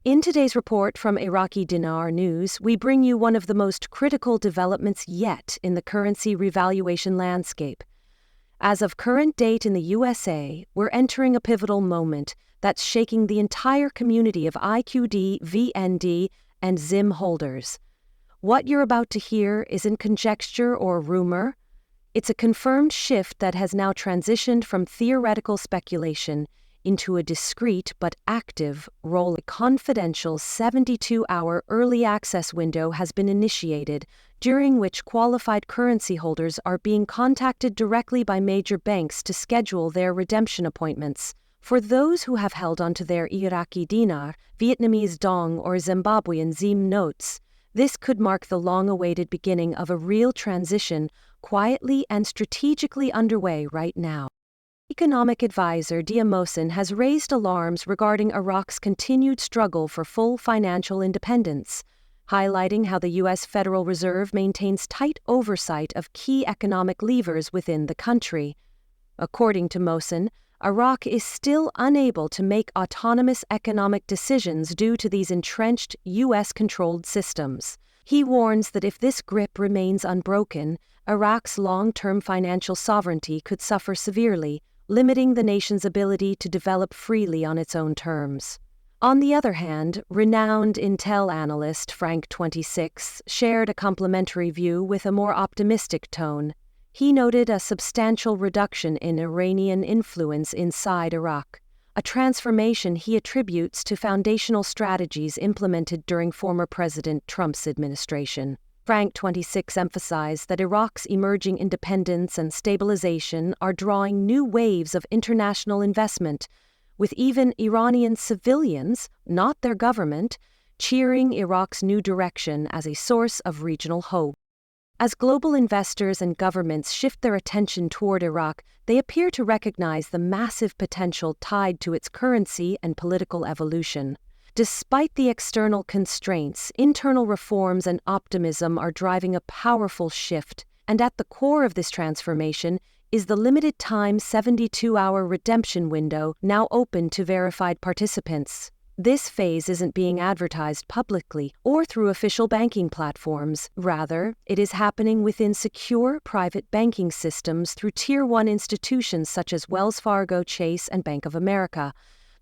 In today's report from Iraqi Dinar News, we bring you one of the most critical developments yet in the currency revaluation landscape. As of current date in the USA, we're entering a pivotal moment that's shaking the entire community of IQD, VND, and ZIM holders. What you're about to hear isn't conjecture or rumor. It's a confirmed shift that has now transitioned from theoretical speculation into a discrete but active role. A confidential 72-hour early access window has been initiated, during which qualified currency holders are being contacted directly by major banks to schedule their redemption appointments. For those who have held onto their Iraqi dinar, Vietnamese dong, or Zimbabwean ZIM notes, this could mark the long-awaited beginning of a real transition quietly and strategically underway right now. Economic advisor Dia Mohsen has raised alarms regarding Iraq's continued struggle for full financial independence, highlighting how the U.S. Federal Reserve maintains tight oversight of key economic levers within the country. According to Mohsen, Iraq is still unable to make autonomous economic decisions due to these entrenched U.S.-controlled systems. He warns that if this grip remains unbroken, Iraq's long-term financial sovereignty could suffer severely, limiting the nation's ability to develop freely on its own terms. On the other hand, renowned intel analyst Frank 26 shared a complementary view with a more optimistic tone. He noted a substantial reduction in Iranian influence inside Iraq, a transformation he attributes to foundational strategies implemented during former President Trump's administration. Frank 26 emphasized that Iraq's emerging independence and stabilization are drawing new waves of international investment, with even Iranian civilians, not their government, cheering Iraq's new direction as a source of regional hope. As global investors and governments shift their attention toward Iraq, they appear to recognize the massive potential tied to its currency and political evolution. Despite the external constraints, internal reforms and optimism are driving a powerful shift, and at the core of this transformation is the limited-time 72-hour redemption window now open to verified participants. This phase isn't being advertised publicly or through official banking platforms. Rather, it is happening within secure private banking systems through Tier 1 institutions such as Wells Fargo, Chase, and Bank of America.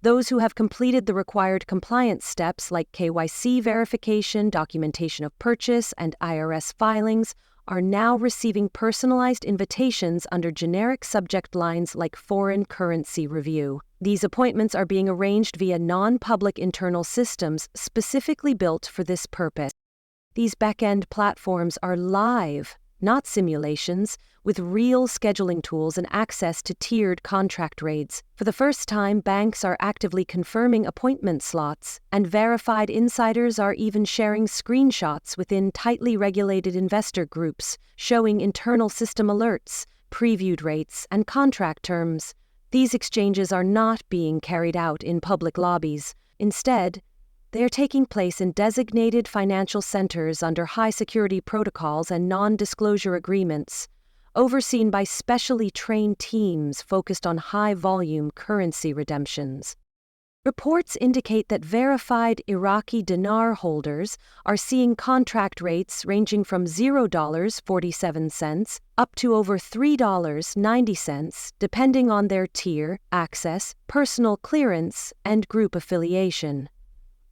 Those who have completed the required compliance steps like KYC verification, documentation of purchase, and IRS filings are now receiving personalized invitations under generic subject lines like foreign currency review. These appointments are being arranged via non-public internal systems specifically built for this purpose. These back-end platforms are live, not simulations, with real scheduling tools and access to tiered contract rates. For the first time, banks are actively confirming appointment slots, and verified insiders are even sharing screenshots within tightly regulated investor groups, showing internal system alerts, previewed rates, and contract terms. These exchanges are not being carried out in public lobbies. Instead, they are taking place in designated financial centers under high-security protocols and non-disclosure agreements, overseen by specially trained teams focused on high-volume currency redemptions. Reports indicate that verified Iraqi dinar holders are seeing contract rates ranging from $0.47 up to over $3.90, depending on their tier, access, personal clearance, and group affiliation.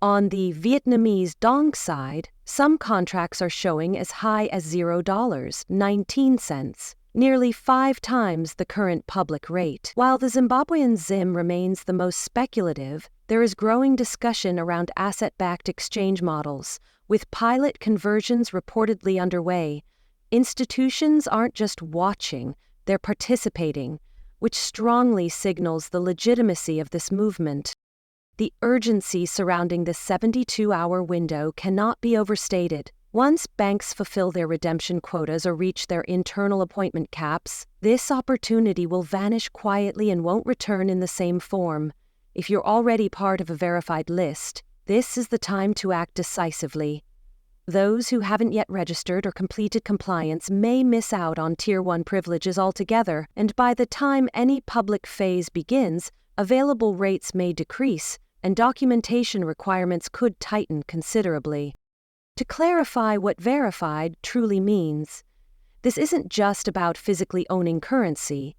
On the Vietnamese dong side, some contracts are showing as high as $0.19, nearly 5 times the current public rate. While the Zimbabwean ZIM remains the most speculative, there is growing discussion around asset-backed exchange models, with pilot conversions reportedly underway. Institutions aren't just watching, they're participating, which strongly signals the legitimacy of this movement. The urgency surrounding this 72-hour window cannot be overstated. Once banks fulfill their redemption quotas or reach their internal appointment caps, this opportunity will vanish quietly and won't return in the same form. If you're already part of a verified list, this is the time to act decisively. Those who haven't yet registered or completed compliance may miss out on Tier 1 privileges altogether, and by the time any public phase begins, available rates may decrease, and documentation requirements could tighten considerably. To clarify what verified truly means, this isn't just about physically owning currency.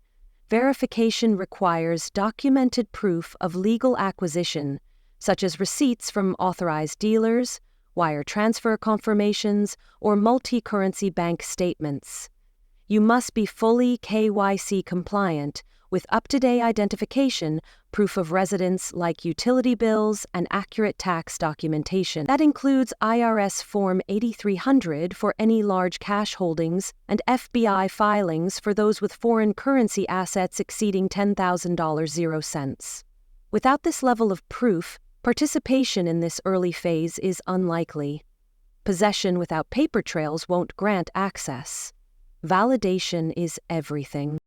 Verification requires documented proof of legal acquisition, such as receipts from authorized dealers, wire transfer confirmations, or multi-currency bank statements. You must be fully KYC compliant with up-to-date identification, proof of residence like utility bills, and accurate tax documentation. That includes IRS Form 8300 for any large cash holdings and FBI filings for those with foreign currency assets exceeding $10,000 0 cents. Without this level of proof, participation in this early phase is unlikely. Possession without paper trails won't grant access. Validation is everything.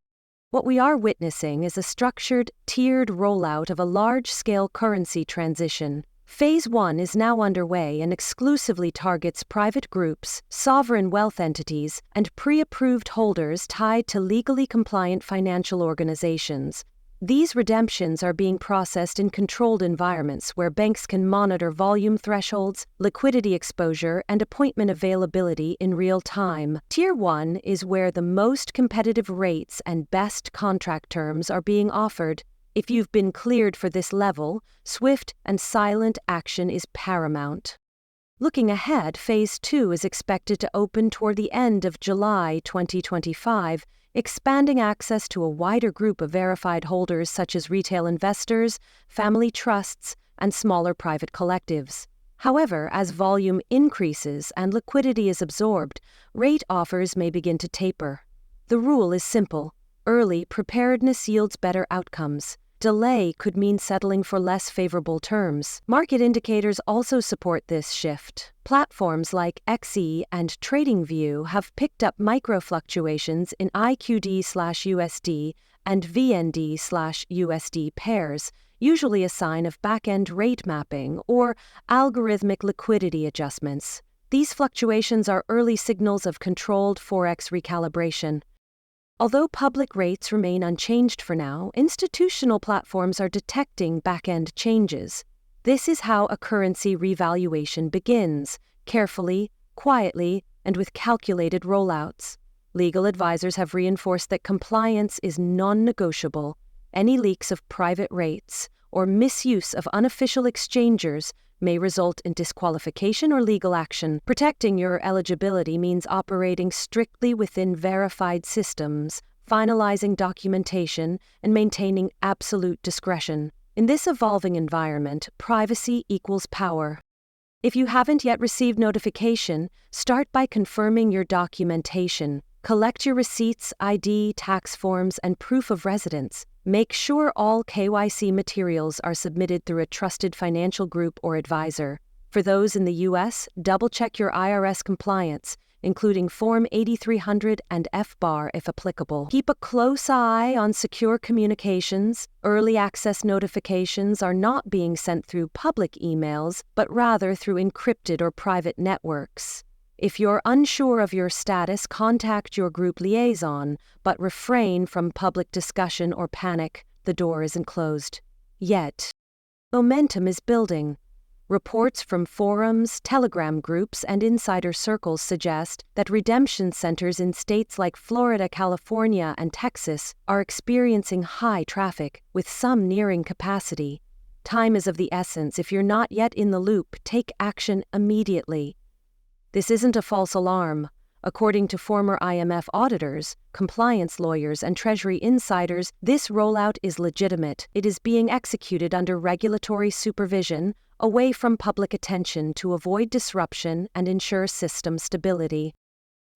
What we are witnessing is a structured, tiered rollout of a large-scale currency transition. Phase 1 is now underway and exclusively targets private groups, sovereign wealth entities, and pre-approved holders tied to legally compliant financial organizations. These redemptions are being processed in controlled environments where banks can monitor volume thresholds, liquidity exposure, and appointment availability in real time. Tier 1 is where the most competitive rates and best contract terms are being offered. If you've been cleared for this level, swift and silent action is paramount. Looking ahead, Phase 2 is expected to open toward the end of July 2025, expanding access to a wider group of verified holders such as retail investors, family trusts, and smaller private collectives. However, as volume increases and liquidity is absorbed, rate offers may begin to taper. The rule is simple: early preparedness yields better outcomes. Delay could mean settling for less favorable terms. Market indicators also support this shift. Platforms like XE and TradingView have picked up micro-fluctuations in IQD/USD and VND/USD pairs, usually a sign of back-end rate mapping or algorithmic liquidity adjustments. These fluctuations are early signals of controlled forex recalibration. Although public rates remain unchanged for now, institutional platforms are detecting back-end changes. This is how a currency revaluation begins: carefully, quietly, and with calculated rollouts. Legal advisors have reinforced that compliance is non-negotiable. Any leaks of private rates or misuse of unofficial exchangers may result in disqualification or legal action. Protecting your eligibility means operating strictly within verified systems, finalizing documentation, and maintaining absolute discretion. In this evolving environment, privacy equals power. If you haven't yet received notification, start by confirming your documentation. Collect your receipts, ID, tax forms, and proof of residence. Make sure all KYC materials are submitted through a trusted financial group or advisor. For those in the U.S., double-check your IRS compliance, including Form 8300 and FBAR if applicable. Keep a close eye on secure communications. Early access notifications are not being sent through public emails, but rather through encrypted or private networks. If you're unsure of your status, contact your group liaison, but refrain from public discussion or panic. The door isn't closed yet. Momentum is building. Reports from forums, Telegram groups, and insider circles suggest that redemption centers in states like Florida, California, and Texas are experiencing high traffic, with some nearing capacity. Time is of the essence. If you're not yet in the loop, take action immediately. This isn't a false alarm. According to former IMF auditors, compliance lawyers, and Treasury insiders, this rollout is legitimate. It is being executed under regulatory supervision, away from public attention to avoid disruption and ensure system stability.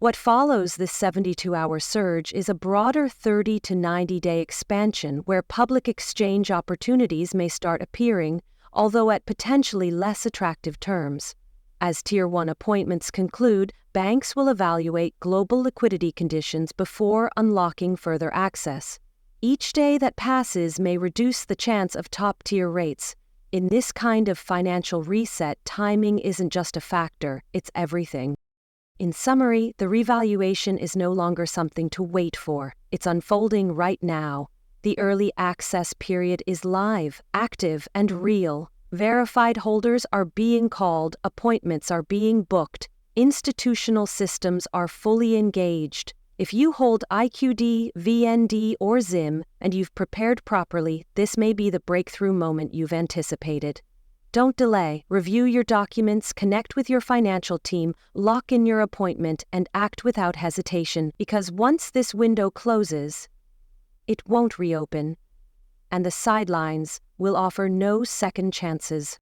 What follows this 72-hour surge is a broader 30 to 90-day expansion where public exchange opportunities may start appearing, although at potentially less attractive terms. As Tier 1 appointments conclude, banks will evaluate global liquidity conditions before unlocking further access. Each day that passes may reduce the chance of top-tier rates. In this kind of financial reset, timing isn't just a factor, it's everything. In summary, the revaluation is no longer something to wait for. It's unfolding right now. The early access period is live, active, and real. Verified holders are being called, appointments are being booked, institutional systems are fully engaged. If you hold IQD, VND, or ZIM, and you've prepared properly, this may be the breakthrough moment you've anticipated. Don't delay. Review your documents, connect with your financial team, lock in your appointment, and act without hesitation, because once this window closes, it won't reopen, and the sidelines will offer no second chances.